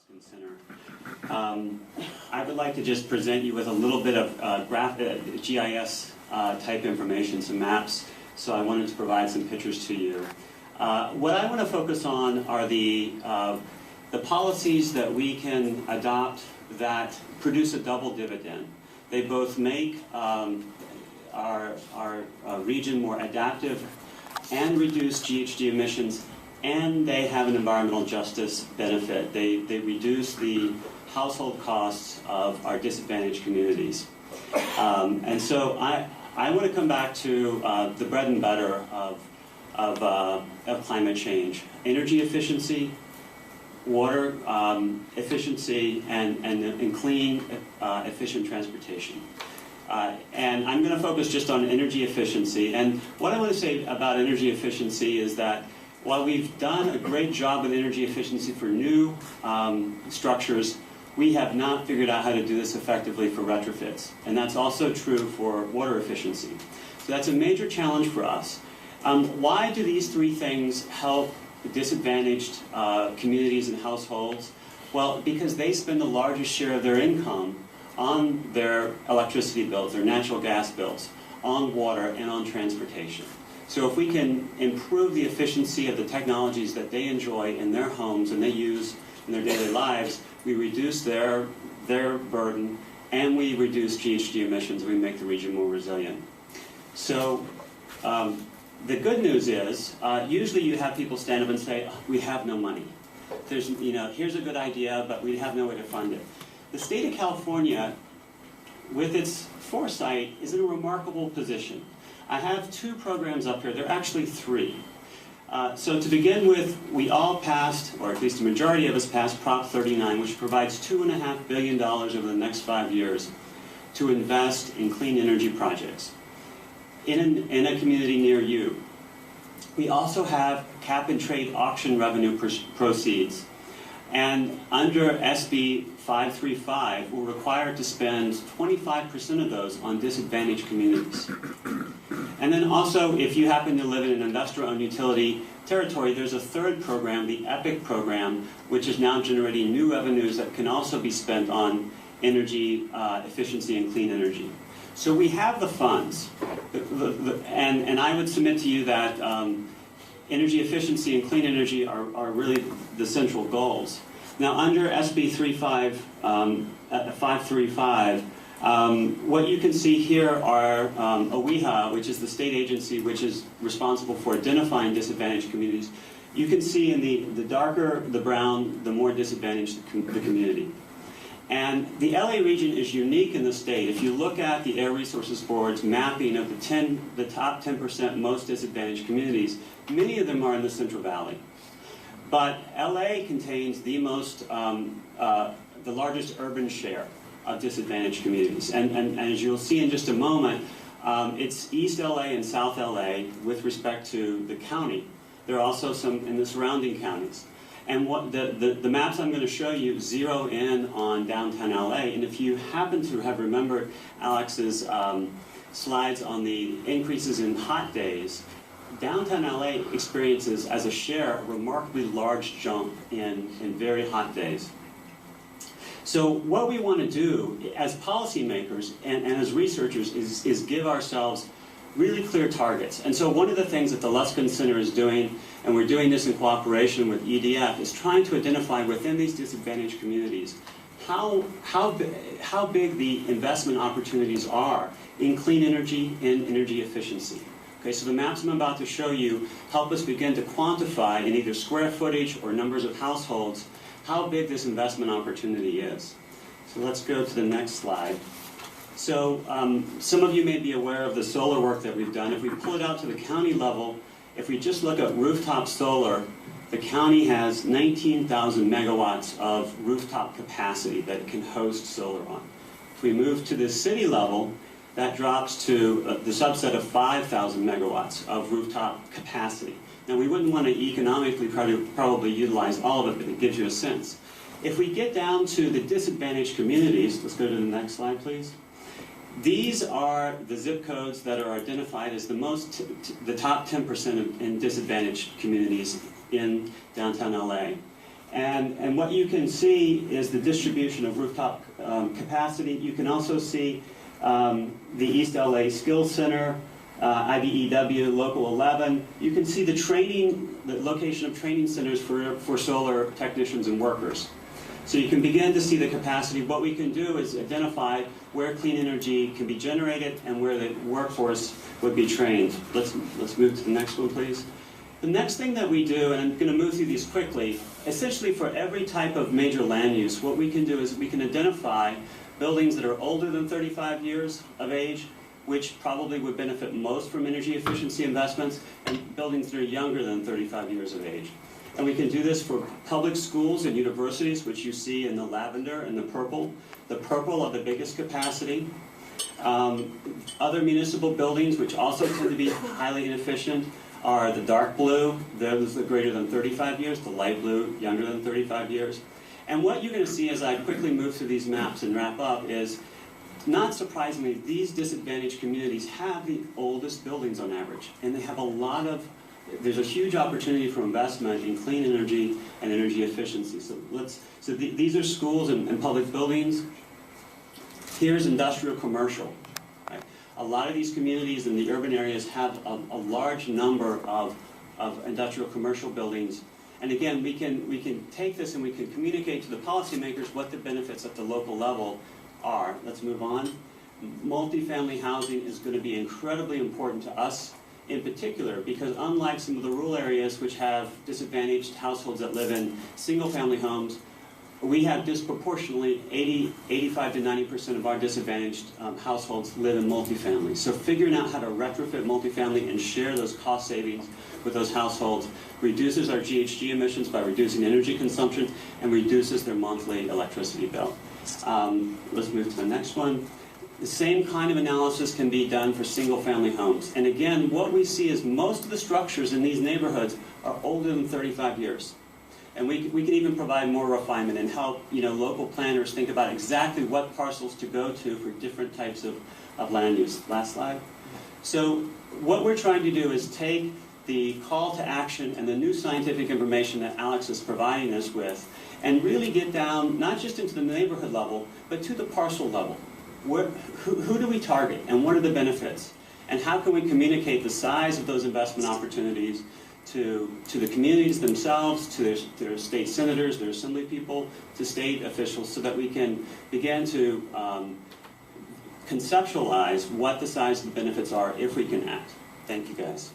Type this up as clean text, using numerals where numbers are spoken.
Luskin Center. I would like to just present you with a little bit of GIS type information, some maps. So I wanted to provide some pictures to you. What I want to focus on are the policies that we can adopt that produce a double dividend. They both make our region more adaptive and reduce GHG emissions, and they have an environmental justice benefit. They reduce the household costs of our disadvantaged communities. And so I want to come back to the bread and butter of climate change: energy efficiency, water efficiency, and clean, efficient transportation. And I'm going to focus just on energy efficiency. And what I want to say about energy efficiency is that while we've done a great job with energy efficiency for new structures, we have not figured out how to do this effectively for retrofits. And that's also true for water efficiency. So that's a major challenge for us. Why do these three things help disadvantaged communities and households? Well, because they spend the largest share of their income on their electricity bills, their natural gas bills, on water, and on transportation. So if we can improve the efficiency of the technologies that they enjoy in their homes and they use in their daily lives, we reduce their burden, and we reduce GHG emissions, and we make the region more resilient. So the good news is, usually you have people stand up and say, oh, we have no money. Here's a good idea, but we have no way to fund it. The state of California, with its foresight, is in a remarkable position. I have two programs up here. There are actually three. So to begin with, we all passed, or at least a majority of us passed, Prop 39, which provides $2.5 billion over the next 5 years to invest in clean energy projects in a community near you. We also have cap-and-trade auction revenue proceeds. And under SB 535, we're required to spend 25% of those on disadvantaged communities. And then also, if you happen to live in an industrial-owned utility territory, there's a third program, the EPIC program, which is now generating new revenues that can also be spent on energy efficiency and clean energy. So we have the funds, and I would submit to you that energy efficiency and clean energy are really the central goals. Now, under SB 535, what you can see here are OEHA, which is the state agency which is responsible for identifying disadvantaged communities. You can see in the darker the brown, the more disadvantaged the community. And the LA region is unique in the state. If you look at the Air Resources Board's mapping of the top 10% most disadvantaged communities, many of them are in the Central Valley. But LA contains the largest urban share of disadvantaged communities. And as you'll see in just a moment, it's East LA and South LA with respect to the county. There are also some in the surrounding counties. And what the maps I'm going to show you zero in on downtown LA. And if you happen to have remembered Alex's slides on the increases in hot days, downtown LA experiences, as a share, a remarkably large jump in very hot days. So what we want to do as policymakers and as researchers is give ourselves really clear targets. And so one of the things that the Luskin Center is doing, and we're doing this in cooperation with EDF, is trying to identify within these disadvantaged communities how big the investment opportunities are in clean energy and energy efficiency. Okay, so the maps I'm about to show you help us begin to quantify in either square footage or numbers of households how big this investment opportunity is. So let's go to the next slide. So some of you may be aware of the solar work that we've done. If we pull it out to the county level, if we just look at rooftop solar, the county has 19,000 megawatts of rooftop capacity that it can host solar on. If we move to the city level, that drops to the subset of 5,000 megawatts of rooftop capacity. Now, we wouldn't want to economically probably utilize all of it, but it gives you a sense. If we get down to the disadvantaged communities, let's go to the next slide, please. These are the zip codes that are identified as the top 10% in disadvantaged communities in downtown LA. And what you can see is the distribution of rooftop capacity. You can also see the East LA Skills Center, IBEW, Local 11. You can see the location of training centers for solar technicians and workers. So you can begin to see the capacity. What we can do is identify where clean energy can be generated and where the workforce would be trained. Let's move to the next one, please. The next thing that we do, and I'm going to move through these quickly, essentially for every type of major land use, what we can do is we can identify buildings that are older than 35 years of age, which probably would benefit most from energy efficiency investments, and buildings that are younger than 35 years of age. And we can do this for public schools and universities, which you see in the lavender and the purple. The purple are the biggest capacity. Other municipal buildings, which also tend to be highly inefficient, are the dark blue, those are greater than 35 years, the light blue, younger than 35 years. And what you're going to see as I quickly move through these maps and wrap up is, not surprisingly, these disadvantaged communities have the oldest buildings on average. And they have there's a huge opportunity for investment in clean energy and energy efficiency. So these are schools and public buildings. Here's industrial commercial. Right? A lot of these communities in the urban areas have a large number of industrial commercial buildings. And again, we can take this and we can communicate to the policymakers what the benefits at the local level are. Let's move on. Multifamily housing is going to be incredibly important to us in particular, because unlike some of the rural areas which have disadvantaged households that live in single-family homes, we have disproportionately 85 to 90% of our disadvantaged households live in multifamily. So figuring out how to retrofit multifamily and share those cost savings with those households reduces our GHG emissions by reducing energy consumption and reduces their monthly electricity bill. Let's move to the next one. The same kind of analysis can be done for single-family homes. And again, what we see is most of the structures in these neighborhoods are older than 35 years. And we can even provide more refinement and help local planners think about exactly what parcels to go to for different types of land use. Last slide. So what we're trying to do is take the call to action and the new scientific information that Alex is providing us with and really get down not just into the neighborhood level, but to the parcel level. Who do we target and what are the benefits? And how can we communicate the size of those investment opportunities to the communities themselves, to their state senators, their assembly people, to state officials, so that we can begin to conceptualize what the size of the benefits are if we can act. Thank you, guys.